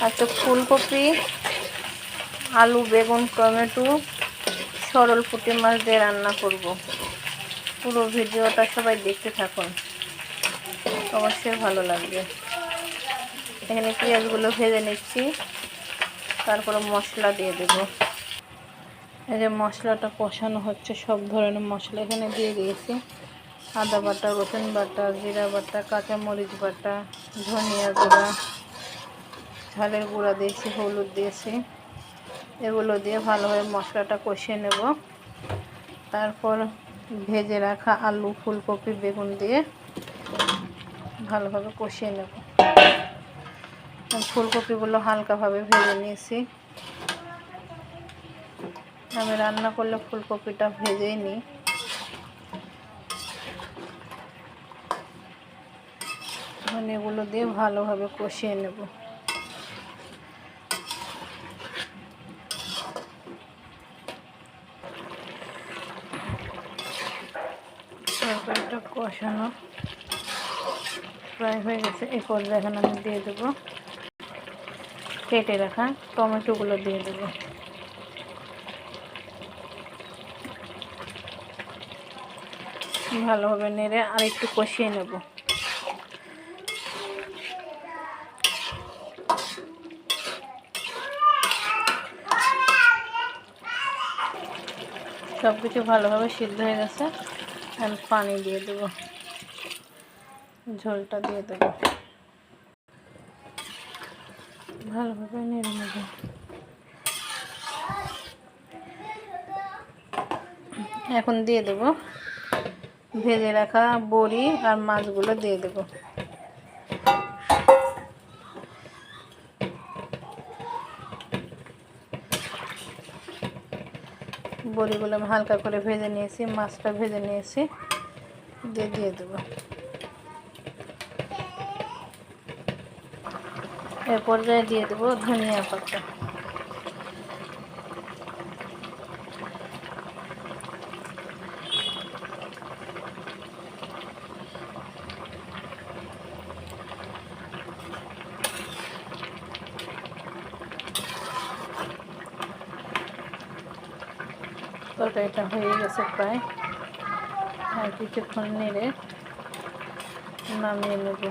আজকে ফুলকপি, আলু, বেগুন, টমেটো, সরল পুঁটি মাছ দিয়ে রান্না করব। পুরো ভিডিওটা সবাই দেখতে থাকুন, অবশ্যই ভালো লাগবে। এখানে পেঁয়াজগুলো ভেজে নিচ্ছি, তারপরে মশলা দিয়ে দেব। এই যে মশলাটা কষানো হচ্ছে, সব ধরনের মশলা এখানে দিয়ে দিয়েছি। আদা বাটা, রসুন বাটা, জিরা বাটা, কাঁচামরিচ বাটা, ধনিয়া গুঁড়া, ঝালের গুঁড়া দিয়েছি, হলুদ দিয়েছি। এগুলো দিয়ে ভালোভাবে মশলাটা কষিয়ে নেব। তারপর ভেজে রাখা আলু, ফুলকপি, বেগুন দিয়ে ভালোভাবে কষিয়ে নেব। ফুলকপিগুলো হালকাভাবে ভেজে নিয়েছি। আমি রান্না করলে ফুলকপিটা ভেজেই নিই। এগুলো দিয়ে ভালোভাবে কষিয়ে নেব। তরকারিটা কষানো প্রায় হয়ে গেছে। এই পর্যায়ে এখন আমি দিয়ে দেবো কেটে রাখা টমেটোগুলো দিয়ে দেবো। ভালোভাবে নেড়ে আর একটু কষিয়ে নেব। সব কিছু ভালোভাবে সিদ্ধ হয়ে গেছে। আমি পানি দিয়ে দেবো, ঝোলটা দিয়ে দেবো। ভালোভাবে নেড়ে নেব। এখন দিয়ে দেব ভেজে রাখা বড়ি আর মাছগুলো দিয়ে দেব। বড়িগুলো আমি হালকা করে ভেজে নিয়েছি, মাছটা ভেজে নিয়েছি, দিয়ে দেব। এর পর্যায়ে দিয়ে দেব ধনিয়া পাতা। তরকারিটা হয়ে গেছে প্রায়, আর কিছুক্ষণ নেড়ে নামিয়ে নেব।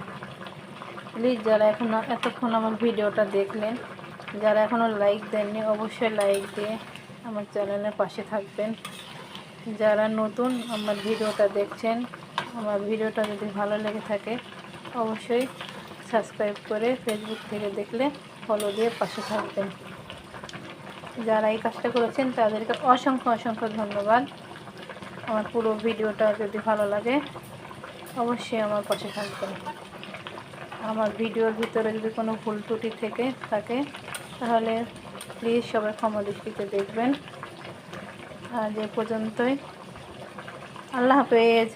প্লিজ যারা এতক্ষণ আমার ভিডিওটা দেখলেন, যারা এখনও লাইক দেননি, অবশ্যই লাইক দিয়ে আমার চ্যানেলের পাশে থাকবেন। যারা নতুন আমার ভিডিওটা দেখছেন, আমার ভিডিওটা যদি ভালো লেগে থাকে অবশ্যই সাবস্ক্রাইব করে ফেসবুক থেকে দেখলে ফলো দিয়ে পাশে থাকবেন। যারা এই কাজটা করেছেন তাদেরকে অসংখ্য অসংখ্য ধন্যবাদ। আমার পুরো ভিডিওটা যদি ভালো লাগে অবশ্যই আমার পাশে থাকবেন। আমার ভিডিওর ভিতরে যদি কোনো ভুল ত্রুটি থেকে থাকে তাহলে প্লিজ সবাই ক্ষমা দৃষ্টিতে দেখবেন। আজ এ পর্যন্তই। আল্লাহ হাফেজ।